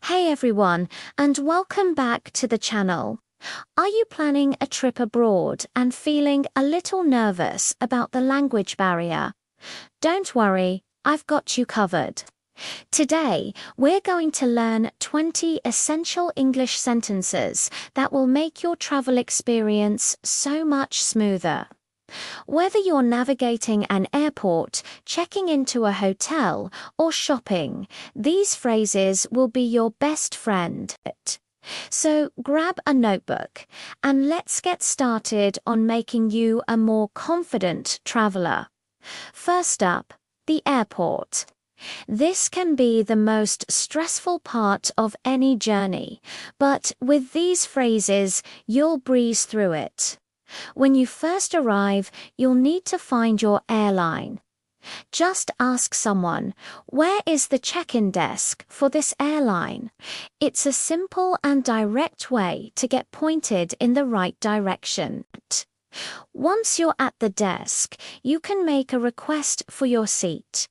Hey everyone, and welcome back to the channel. Are you planning a trip abroad and feeling a little nervous about the language barrier? Don't worry, I've got you covered. Today, we're going to learn 20 essential English sentences that will make your travel experience so much smoother. Whether you're navigating an airport, checking into a hotel, or shopping, these phrases will be your best friend. So grab a notebook and let's get started on making you a more confident traveler. First up, the airport. This can be the most stressful part of any journey, but with these phrases, you'll breeze through it. When you first arrive, you'll need to find your airline. Just ask someone, where is the check-in desk for this airline? It's a simple and direct way to get pointed in the right direction. Once you're at the desk, you can make a request for your seat.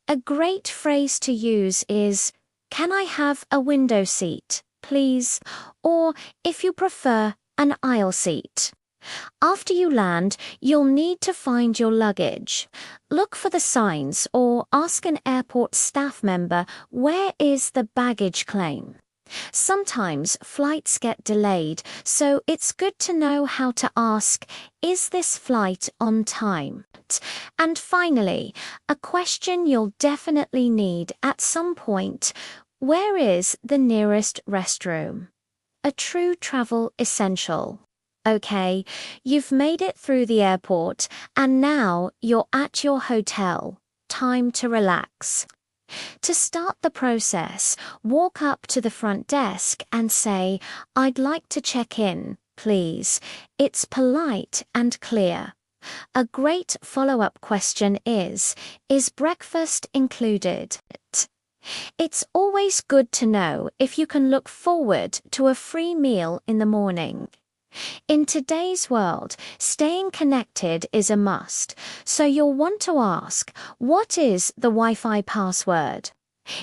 A great phrase to use is, "Can I have a window seat, please?" Or, if you prefer, an aisle seat. After you land, you'll need to find your luggage. Look for the signs or ask an airport staff member, where is the baggage claim? Sometimes flights get delayed, so it's good to know how to ask, is this flight on time? And finally, a question you'll definitely need at some point, where is the nearest restroom? A true travel essential. Okay, you've made it through the airport, and now you're at your hotel. Time to relax. To start the process, walk up to the front desk and say, "I'd like to check in, please." It's polite and clear. A great follow-up question is breakfast included? It's always good to know if you can look forward to a free meal in the morning. In today's world, staying connected is a must, so you'll want to ask, what is the Wi-Fi password?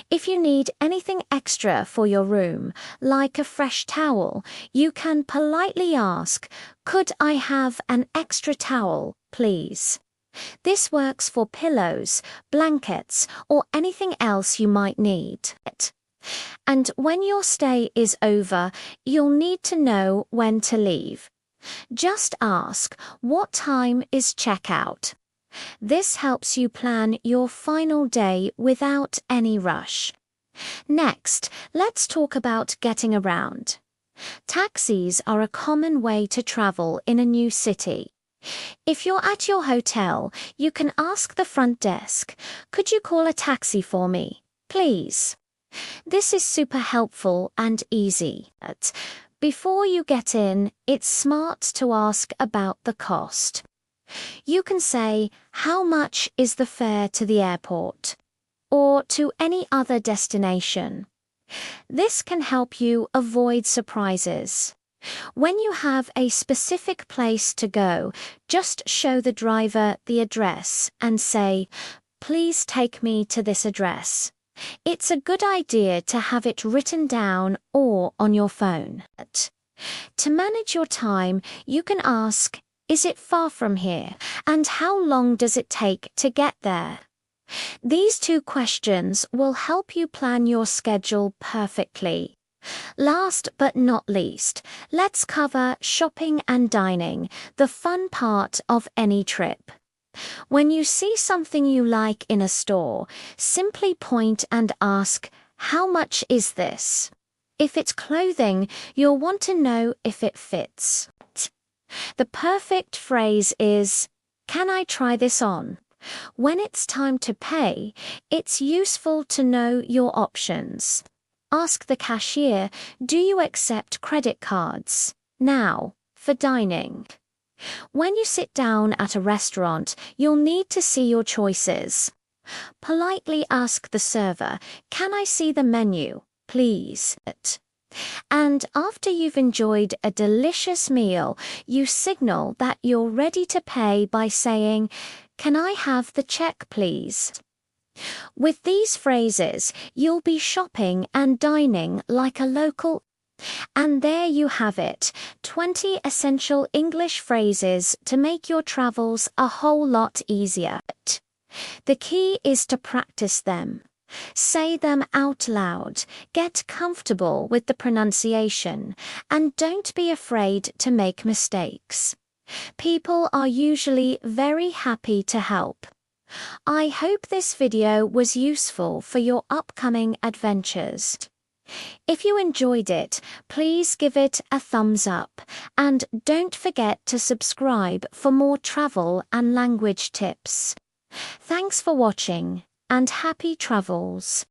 If you need anything extra for your room, like a fresh towel, you can politely ask, "Could I have an extra towel, please?" This works for pillows, blankets, or anything else you might need. And when your stay is over, you'll need to know when to leave. Just ask, what time is checkout? This helps you plan your final day without any rush. Next, let's talk about getting around. Taxis are a common way to travel in a new city. If you're at your hotel, you can ask the front desk, "Could you call a taxi for me, please?" This is super helpful and easy. Before you get in, it's smart to ask about the cost. You can say, "How much is the fare to the airport?" or to any other destination. This can help you avoid surprises. When you have a specific place to go, just show the driver the address and say, "Please take me to this address." It's a good idea to have it written down or on your phone. To manage your time, you can ask, "Is it far from here? And how long does it take to get there?" These two questions will help you plan your schedule perfectly. Last but not least, let's cover shopping and dining, the fun part of any trip. When you see something you like in a store, simply point and ask, "How much is this?" If it's clothing, you'll want to know if it fits. The perfect phrase is, "Can I try this on?" When it's time to pay, it's useful to know your options. Ask the cashier, "Do you accept credit cards?" Now, for dining. When you sit down at a restaurant, you'll need to see your choices. Politely ask the server, "Can I see the menu, please?" And after you've enjoyed a delicious meal, you signal that you're ready to pay by saying, "Can I have the check, please?" With these phrases, you'll be shopping and dining like a local. And there you have it, 20 essential English phrases to make your travels a whole lot easier. The key is to practice them. Say them out loud, get comfortable with the pronunciation, and don't be afraid to make mistakes. People are usually very happy to help. I hope this video was useful for your upcoming adventures. If you enjoyed it, please give it a thumbs up, and don't forget to subscribe for more travel and language tips. Thanks for watching, and happy travels!